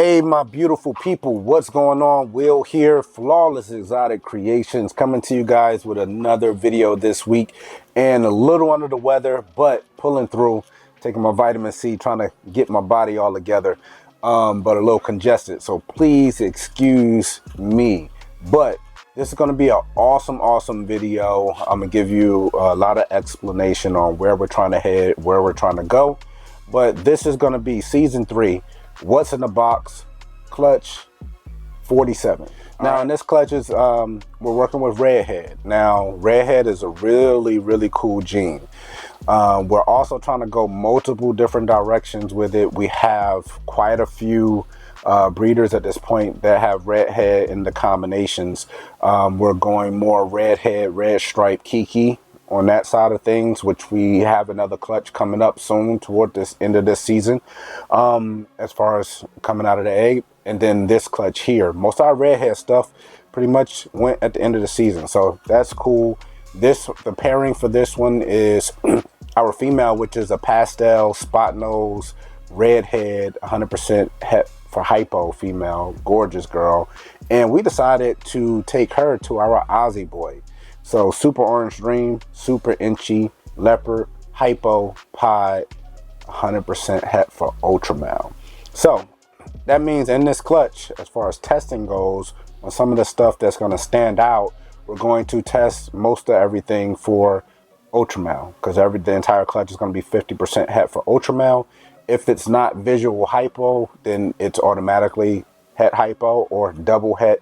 Hey, my beautiful people, what's going on? Will here, Flawless Exotic Creations, coming to you guys with another video this week. And a little under the weather, but pulling through, taking my vitamin C, trying to get my body all together, but a little congested. So please excuse me. But this is going to be an awesome video. I'm going to give you a lot of explanation on where we're trying to head, where we're trying to go. But this is going to be season 3. What's in the box? Clutch 47. Now in this clutch is we're working with Redhead. Now Redhead is a really cool gene. We're also trying to go multiple different directions with it. We have quite a few breeders at this point that have Redhead in the combinations. We're going more Redhead, red stripe, Kiki on that side of things, which we have another clutch coming up soon toward this end of this season, as far as coming out of the egg. And then this clutch here, most of our Redhead stuff pretty much went at the end of the season, so that's cool. The pairing for this one is our female, which is a Pastel, Spotnose, Redhead, 100% het for Hypo female, gorgeous girl. And we decided to take her to our Aussie boy. So Super Orange Dream, Super Enchi, Leopard, Hypo Pied, 100% het for Ultramel. So that means in this clutch, as far as testing goes, on some of the stuff that's going to stand out, we're going to test most of everything for Ultramel, because the entire clutch is going to be 50% het for Ultramel. If it's not visual hypo, then it's automatically het hypo or double het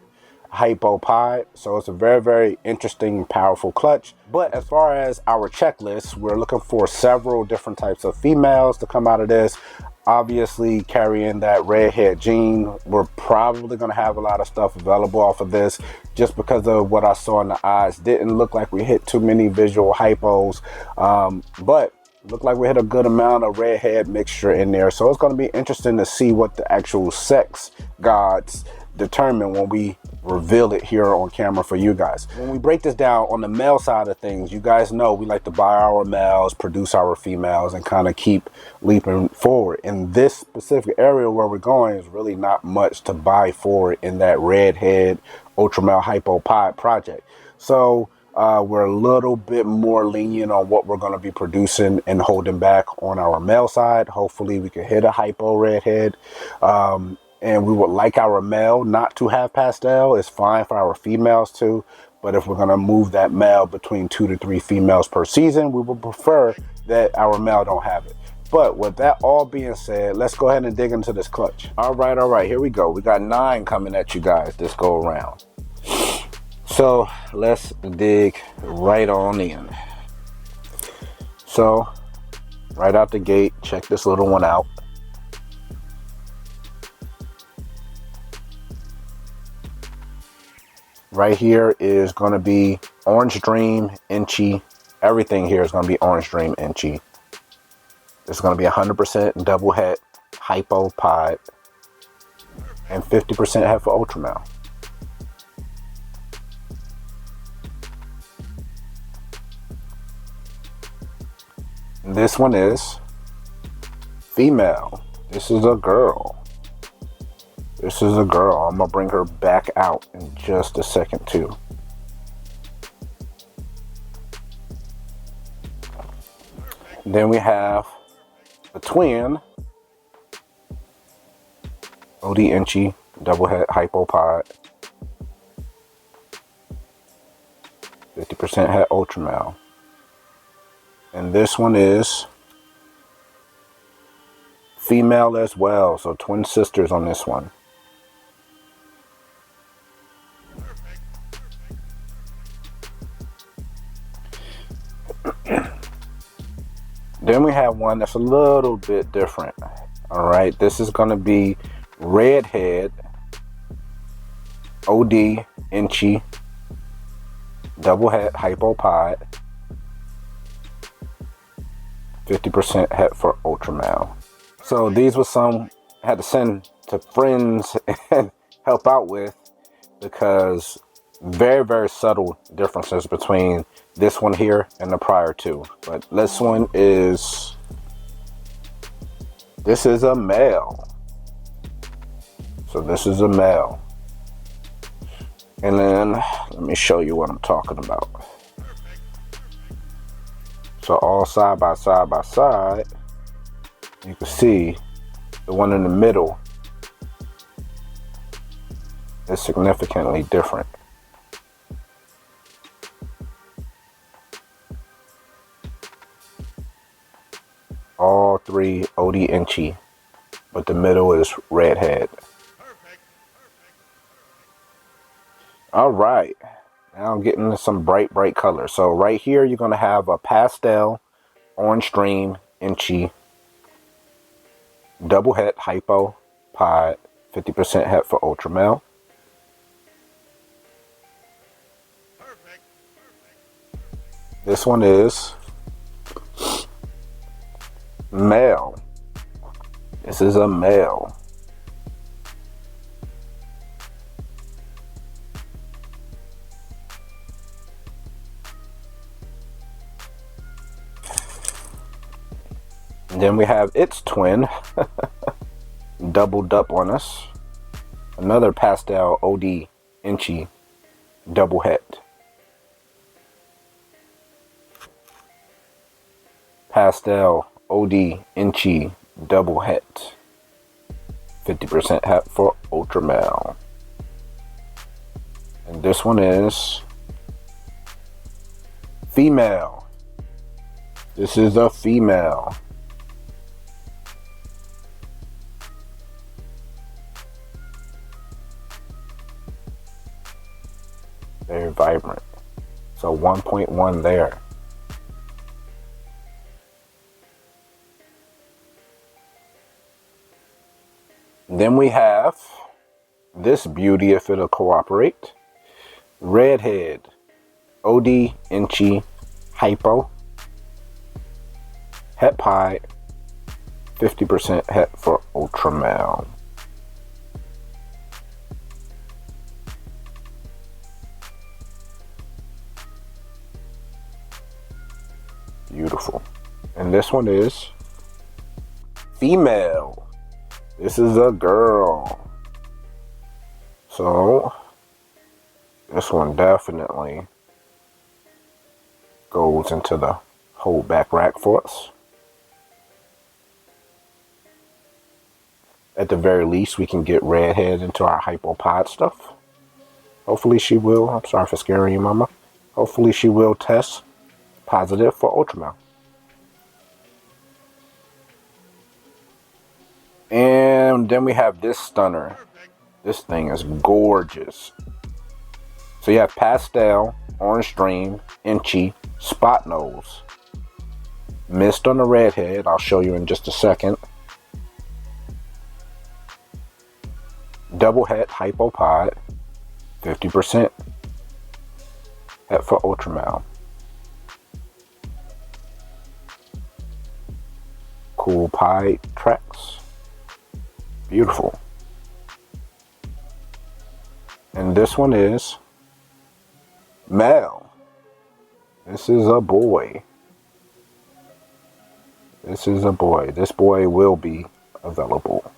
Hypo Pied. So it's a very interesting, powerful clutch. But as far as our checklist, we're looking for several different types of females to come out of this. Obviously carrying that Redhead gene, we're probably going to have a lot of stuff available off of this, just because of what I saw in the eyes. Didn't look like we hit too many visual hypos, but looked like we had a good amount of Redhead mixture in there. So it's going to be interesting to see what the actual sex gods determine when we reveal it here on camera for you guys. When we break this down on the male side of things, you guys know we like to buy our males, produce our females, and kind of keep leaping forward. In this specific area where we're going is really not much to buy forward in that Redhead Ultramel Hypo Pied project. So we're a little bit more lenient on what we're going to be producing and holding back on our male side. Hopefully we can hit a Hypo Redhead. And we would like our male not to have Pastel. It's fine for our females too. But if we're going to move that male between 2 to 3 females per season, we would prefer that our male don't have it. But with that all being said, let's go ahead and dig into this clutch. All right, here we go. We got 9 coming at you guys this go around. So let's dig right on in. So right out the gate, check this little one out. Right here is going to be Orange Dream, Enchi. Everything here is going to be Orange Dream, Enchi. It's going to be 100% double het, Hypo Pied, and 50% het for Ultramel. This one is female. This is a girl. This is a girl. I'm gonna bring her back out in just a second too. Then we have a twin, OD Enchi, double het Hypo Pied, 50% het Ultramel. And this one is female as well, so twin sisters on this one. Then we have one that's a little bit different. All right, this is going to be Redhead, OD Enchi, double het Hypo Pied, 50% het for Ultramel. So these were some I had to send to friends and help out with, because very subtle differences between this one here and the prior two. But this one is, this is a male. So this is a male. And then let me show you what I'm talking about. So all side by side, you can see the one in the middle is significantly different. All three OD Enchi, but the middle is Redhead. All right, now I'm getting into some bright colors. So right here, you're gonna have a Pastel, Orange Dream, Enchi, double het Hypo Pied, 50% het for Ultramel. This one is male. This is a male. And then we have its twin, doubled up on us. Another Pastel OD Enchi, double het. Pastel OD Enchi, double het. 50% het for Ultramel. And this one is female. This is a female. Very vibrant. So 1.1 there. Then we have this beauty, if it'll cooperate. Redhead, OD Enchi, Hypo, Het Pied, 50% het for Ultramel. Beautiful. And this one is female. This is a girl. So this one definitely goes into the whole back rack for us. At the very least, we can get Redhead into our Hypo Pied stuff. Hopefully she will. I'm sorry for scaring you, mama. Hopefully she will test positive for Ultramel. And then we have this stunner. This thing is gorgeous. So you have Pastel, Orange Dream, Enchi, Spotnose. Missed on the Redhead. I'll show you in just a second. Double het Hypo Pied, 50% het for Ultramel. Cool pie tracks. Beautiful. And this one is male. This is a boy. This is a boy. This boy will be available.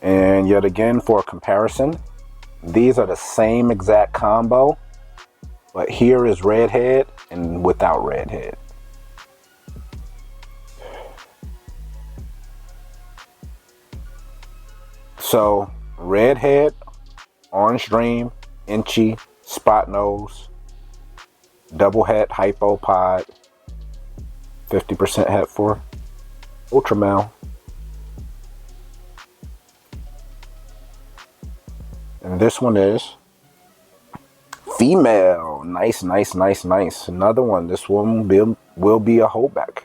And yet again, for comparison, these are the same exact combo, but here is Redhead and without Redhead. So Redhead, Orange Dream, Enchi, Spotnose, double het Hypo Pied, 50% het for Ultramel. And this one is female. Nice, nice, nice, nice. Another one. This one will be a holdback.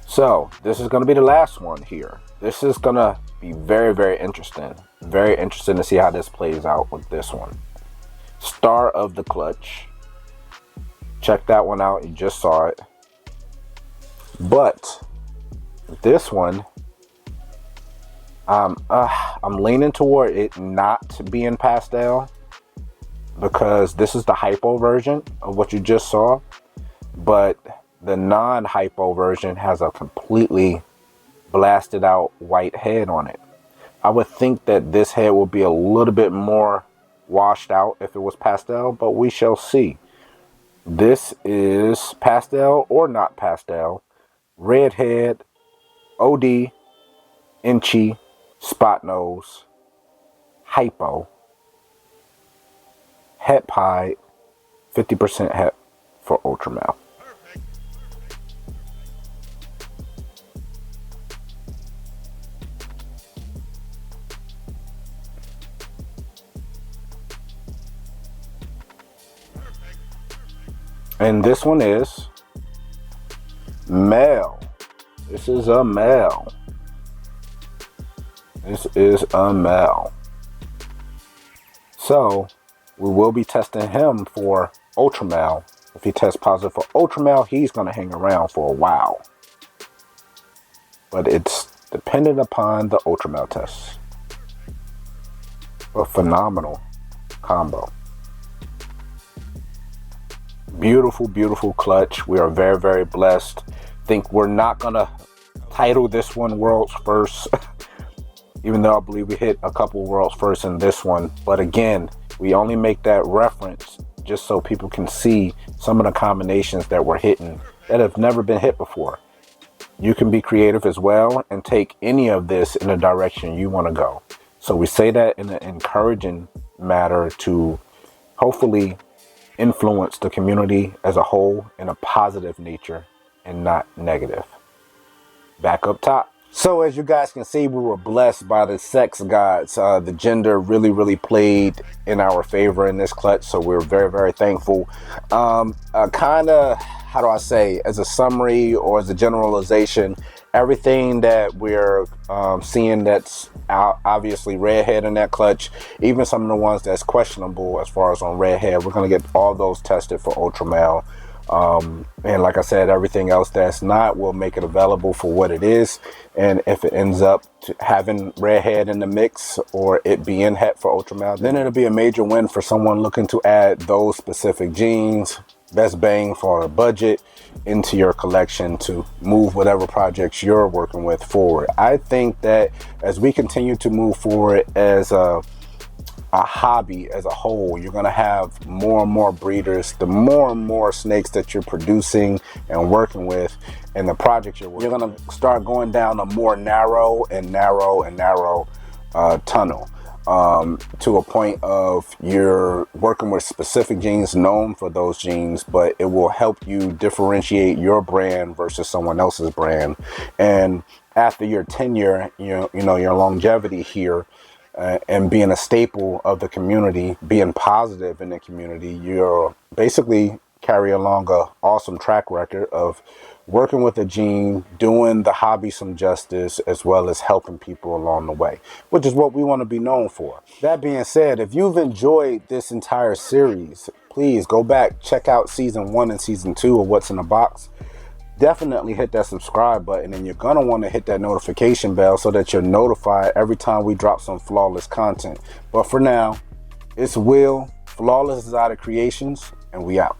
So this is going to be the last one here. This is going to be very, very interesting. Very interesting to see how this plays out with this one. Star of the Clutch. Check that one out. You just saw it. But this one I'm leaning toward it not being Pastel because this is the hypo version of what you just saw, but the non-hypo version has a completely blasted out white head on it. I would think that this head will be a little bit more washed out if it was Pastel, but we shall see. This is Pastel or not Pastel, Redhead, OD, Enchi, Spotnose, Hypo, Pied, 50% Het for Ultramel. And this one is male. This is a male. This is a male. So we will be testing him for Ultramel. If he tests positive for Ultramel, he's going to hang around for a while. But it's dependent upon the Ultramel tests. A phenomenal combo. Beautiful, beautiful clutch. We are very, very blessed. Think we're not going to title this one World's First. Even though I believe we hit a couple World's First in this one. But again, we only make that reference just so people can see some of the combinations that we're hitting that have never been hit before. You can be creative as well and take any of this in the direction you want to go. So we say that in an encouraging matter to hopefully influence the community as a whole in a positive nature and not negative. Back up top. So as you guys can see, we were blessed by the sex gods. The gender really played in our favor in this clutch, so we're very, very thankful. Kind of, how do I say, as a summary or as a generalization, everything that we're seeing that's obviously Redhead in that clutch, even some of the ones that's questionable as far as on Redhead, we're going to get all those tested for Ultramel. And like I said, everything else that's not, we'll make it available for what it is. And if it ends up having Redhead in the mix or it being Het for Ultramel, then it'll be a major win for someone looking to add those specific genes, best bang for a budget, into your collection to move whatever projects you're working with forward. I think that as we continue to move forward as a hobby as a whole, you're going to have more and more breeders, the more and more snakes that you're producing and working with, and the projects you're going to start going down a more narrow tunnel to a point of you're working with specific genes known for those genes, but it will help you differentiate your brand versus someone else's brand. And after your tenure, you know your longevity here, and being a staple of the community, being positive in the community, you're basically carry along a awesome track record of working with a gene, doing the hobby some justice, as well as helping people along the way, which is what we want to be known for. That being said, if you've enjoyed this entire series, please go back, check out season 1 and season 2 of What's in the Box. Definitely hit that subscribe button, and you're going to want to hit that notification bell so that you're notified every time we drop some flawless content. But for now, it's Will, Flawless Exotic Creations, and we out.